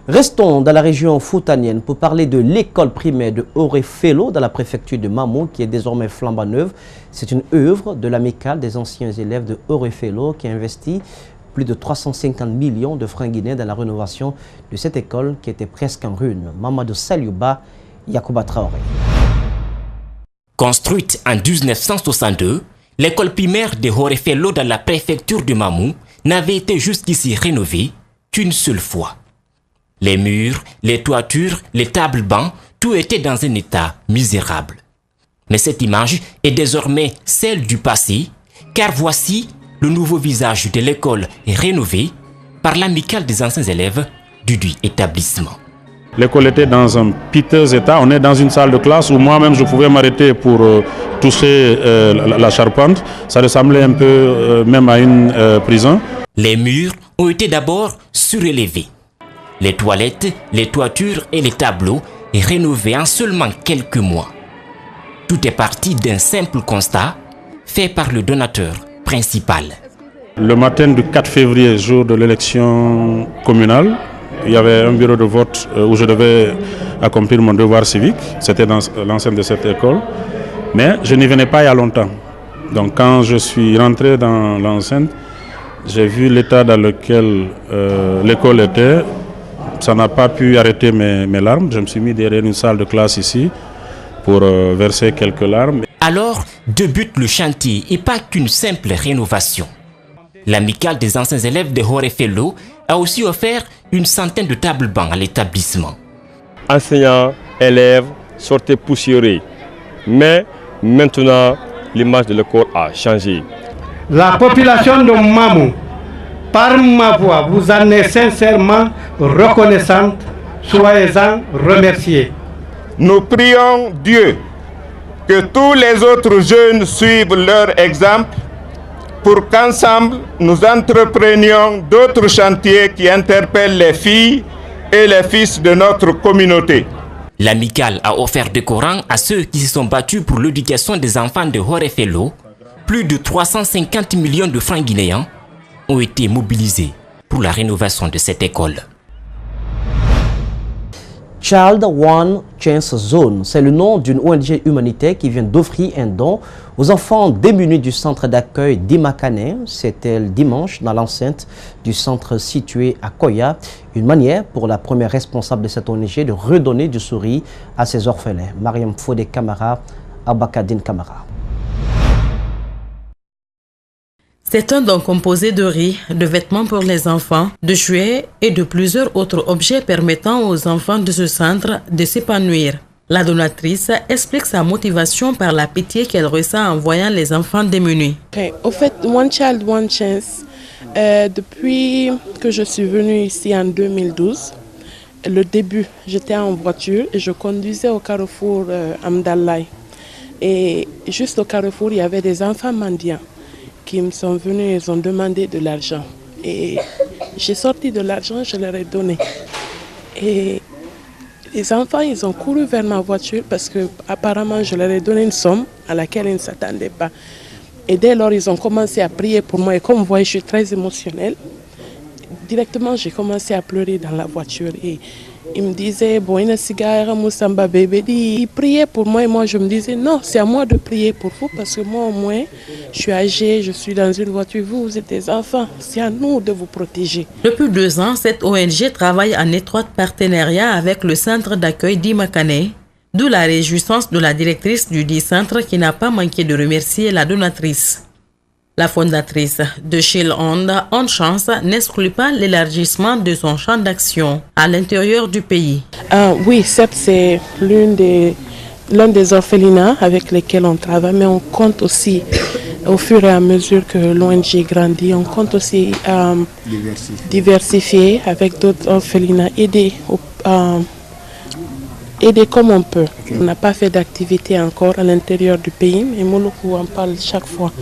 Restons dans la région foutanienne pour parler de l'école primaire de Orefelo dans la préfecture de Mamou qui est désormais flambant neuve. C'est une œuvre de l'amicale des anciens élèves de Orefelo qui a investi plus de 350 millions de francs guinéens dans la rénovation de cette école qui était presque en ruine. Mamadou Saliouba, Yacouba Traoré. Construite en 1962, l'école primaire de Orefelo dans la préfecture de Mamou n'avait été jusqu'ici rénovée qu'une seule fois. Les murs, les toitures, les tables-bancs, tout était dans un état misérable. Mais cette image est désormais celle du passé, car voici le nouveau visage de l'école rénovée par l'amicale des anciens élèves du dit établissement. L'école était dans un piteux état. On est dans une salle de classe où moi-même je pouvais m'arrêter pour toucher la charpente. Ça ressemblait un peu même à une prison. Les murs ont été d'abord surélevés. Les toilettes, les toitures et les tableaux rénovés en seulement quelques mois. Tout est parti d'un simple constat fait par le donateur principal. Le matin du 4 février, jour de l'élection communale, il y avait un bureau de vote où je devais accomplir mon devoir civique. C'était dans l'enceinte de cette école. Mais je n'y venais pas il y a longtemps. Donc quand je suis rentré dans l'enceinte, j'ai vu l'état dans lequel l'école était. Ça n'a pas pu arrêter mes larmes. Je me suis mis derrière une salle de classe ici pour verser quelques larmes. Alors débute le chantier et pas qu'une simple rénovation. L'amicale des anciens élèves de Orefelo a aussi offert une centaine de tables-bancs à l'établissement. Enseignants, élèves sortaient poussiéreux. Mais maintenant, l'image de l'école a changé. La population de Mamou, par ma voix, vous en est sincèrement reconnaissante. Soyez-en remerciés. Nous prions Dieu que tous les autres jeunes suivent leur exemple pour qu'ensemble nous entreprenions d'autres chantiers qui interpellent les filles et les fils de notre communauté. L'amicale a offert des Corans à ceux qui se sont battus pour l'éducation des enfants de Orefelo. Plus de 350 millions de francs guinéens ont été mobilisés pour la rénovation de cette école. Child One Chance Zone, c'est le nom d'une ONG humanitaire qui vient d'offrir un don aux enfants démunis du centre d'accueil d'Imakane. C'était le dimanche dans l'enceinte du centre situé à Koya. Une manière pour la première responsable de cette ONG de redonner du sourire à ses orphelins. Mariam Fodé Kamara, Abakadine Kamara. C'est un don composé de riz, de vêtements pour les enfants, de jouets et de plusieurs autres objets permettant aux enfants de ce centre de s'épanouir. La donatrice explique sa motivation par la pitié qu'elle ressent en voyant les enfants démunis. Au fait, One Child, One Chance, depuis que je suis venue ici en 2012, le début, j'étais en voiture et je conduisais au carrefour Amdalaï. Et juste au carrefour, il y avait des enfants mendiants qui me sont venus, ils ont demandé de l'argent. Et j'ai sorti de l'argent, je leur ai donné. Et les enfants, ils ont couru vers ma voiture parce que apparemment je leur ai donné une somme à laquelle ils ne s'attendaient pas. Et dès lors, ils ont commencé à prier pour moi. Et comme vous voyez, je suis très émotionnelle. Directement, j'ai commencé à pleurer dans la voiture. Et ils me disaient, bon, ils priaient pour moi. Et moi, je me disais, non, c'est à moi de prier pour vous. Parce que moi, au moins, je suis âgée, je suis dans une voiture. Vous êtes des enfants. C'est à nous de vous protéger. Depuis 2 ans, cette ONG travaille en étroit partenariat avec le centre d'accueil d'Imakane. D'où la réjouissance de la directrice du dit centre qui n'a pas manqué de remercier la donatrice. La fondatrice de Child On Chance n'exclut pas l'élargissement de son champ d'action à l'intérieur du pays. Oui, certes, c'est l'un des orphelinats avec lesquels on travaille, mais on compte aussi, au fur et à mesure que l'ONG grandit, on compte aussi diversifier avec d'autres orphelinats, aider comme on peut. On n'a pas fait d'activité encore à l'intérieur du pays, mais Moloku en parle chaque fois.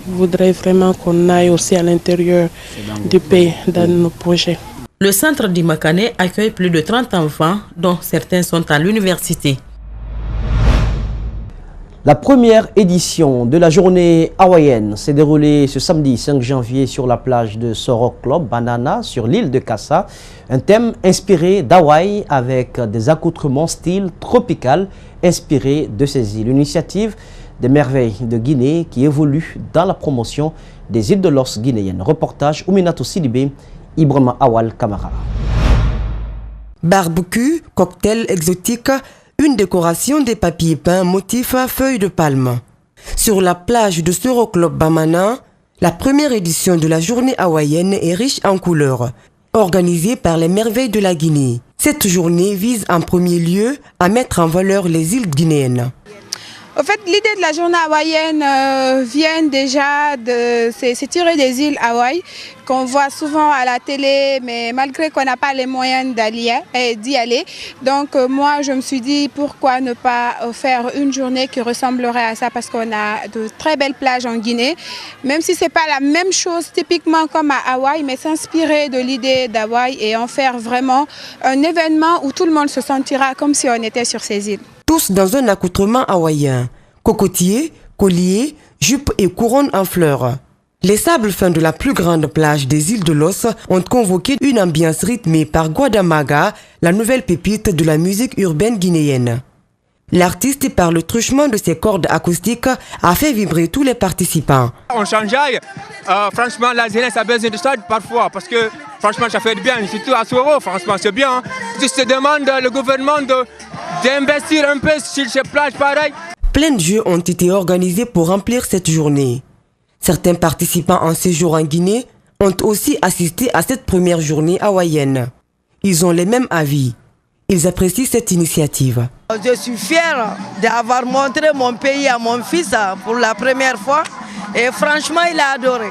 Il voudrait vraiment qu'on aille aussi à l'intérieur du pays dans nos projets. Le centre d'Imakane accueille plus de 30 enfants, dont certains sont à l'université. La première édition de la journée hawaïenne s'est déroulée ce samedi 5 janvier sur la plage de Soro Club Banana sur l'île de Kassa. Un thème inspiré d'Hawaï avec des accoutrements style tropical inspirés de ces îles. Une initiative des merveilles de Guinée qui évolue dans la promotion des îles de l'Os guinéennes. Reportage Ouminatou Sidibé, Ibrahima Awal Kamara. Barbecue, cocktail exotique, une décoration des papiers peints motif feuilles de palme. Sur la plage de Soro Club Bamana, la première édition de la journée hawaïenne est riche en couleurs, organisée par les merveilles de la Guinée. Cette journée vise en premier lieu à mettre en valeur les îles guinéennes. En fait, l'idée de la journée hawaïenne vient déjà c'est tiré des îles Hawaï qu'on voit souvent à la télé, mais malgré qu'on n'a pas les moyens d'y aller. Donc moi, je me suis dit pourquoi ne pas faire une journée qui ressemblerait à ça, parce qu'on a de très belles plages en Guinée, même si c'est pas la même chose typiquement comme à Hawaï, mais s'inspirer de l'idée d'Hawaï et en faire vraiment un événement où tout le monde se sentira comme si on était sur ces îles. Tous dans un accoutrement hawaïen, cocotier, collier, jupe et couronne en fleurs. Les sables fins de la plus grande plage des îles de l'Os ont convoqué une ambiance rythmée par Guadamaga, la nouvelle pépite de la musique urbaine guinéenne. L'artiste, par le truchement de ses cordes acoustiques, a fait vibrer tous les participants. On changeait, franchement la jeunesse a besoin de ça parfois, parce que franchement ça fait du bien, surtout à Soro, franchement c'est bien. Je te demande le gouvernement d'investir un peu sur ces plages pareilles. Plein de jeux ont été organisés pour remplir cette journée. Certains participants en séjour en Guinée ont aussi assisté à cette première journée hawaïenne. Ils ont les mêmes avis. Ils apprécient cette initiative. Je suis fière d'avoir montré mon pays à mon fils pour la première fois et franchement il a adoré.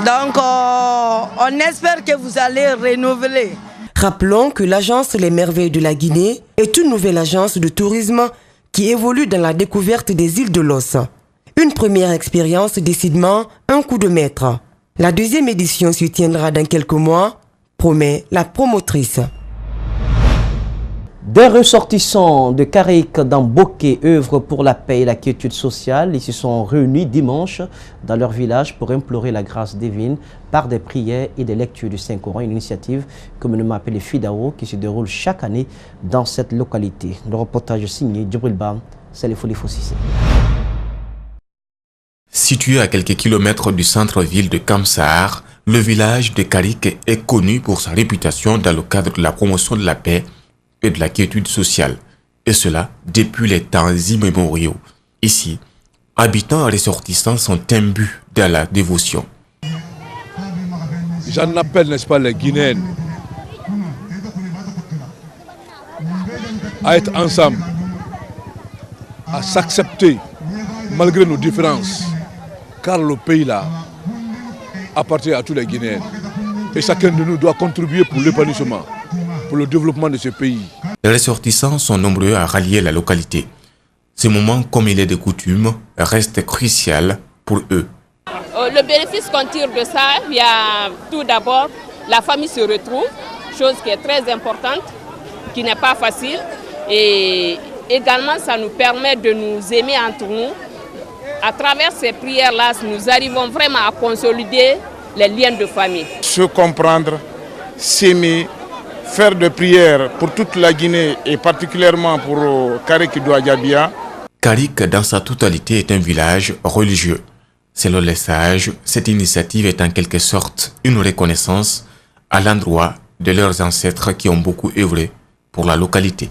Donc on espère que vous allez renouveler. Rappelons que l'agence Les Merveilles de la Guinée est une nouvelle agence de tourisme qui évolue dans la découverte des îles de l'Os. Une première expérience, décidément un coup de maître. La deuxième édition se tiendra dans quelques mois, promet la promotrice. Des ressortissants de Caric dans Bokeh œuvrent pour la paix et la quiétude sociale. Ils se sont réunis dimanche dans leur village pour implorer la grâce divine par des prières et des lectures du Saint-Coran, une initiative communément appelée FIDAO qui se déroule chaque année dans cette localité. Le reportage signé Djibril Bam, Salifoli Fossissé. Situé à quelques kilomètres du centre-ville de Kamsar, le village de Caric est connu pour sa réputation dans le cadre de la promotion de la paix et de la quiétude sociale, et cela depuis les temps immémoriaux. Ici, habitants et ressortissants sont imbus dans la dévotion. J'en appelle, n'est-ce pas, les Guinéens à être ensemble, à s'accepter malgré nos différences, car le pays-là appartient à tous les Guinéens. Et chacun de nous doit contribuer pour l'épanouissement, pour le développement de ce pays. Les ressortissants sont nombreux à rallier la localité. Ce moment, comme il est de coutume, reste crucial pour eux. Le bénéfice qu'on tire de ça, il y a tout d'abord, la famille se retrouve, chose qui est très importante, qui n'est pas facile. Et également, ça nous permet de nous aimer entre nous. À travers ces prières-là, nous arrivons vraiment à consolider les liens de famille. Se comprendre, s'aimer, faire des prières pour toute la Guinée et particulièrement pour Caric Douadiabia. Caric, dans sa totalité, est un village religieux. Selon les sages, cette initiative est en quelque sorte une reconnaissance à l'endroit de leurs ancêtres qui ont beaucoup œuvré pour la localité.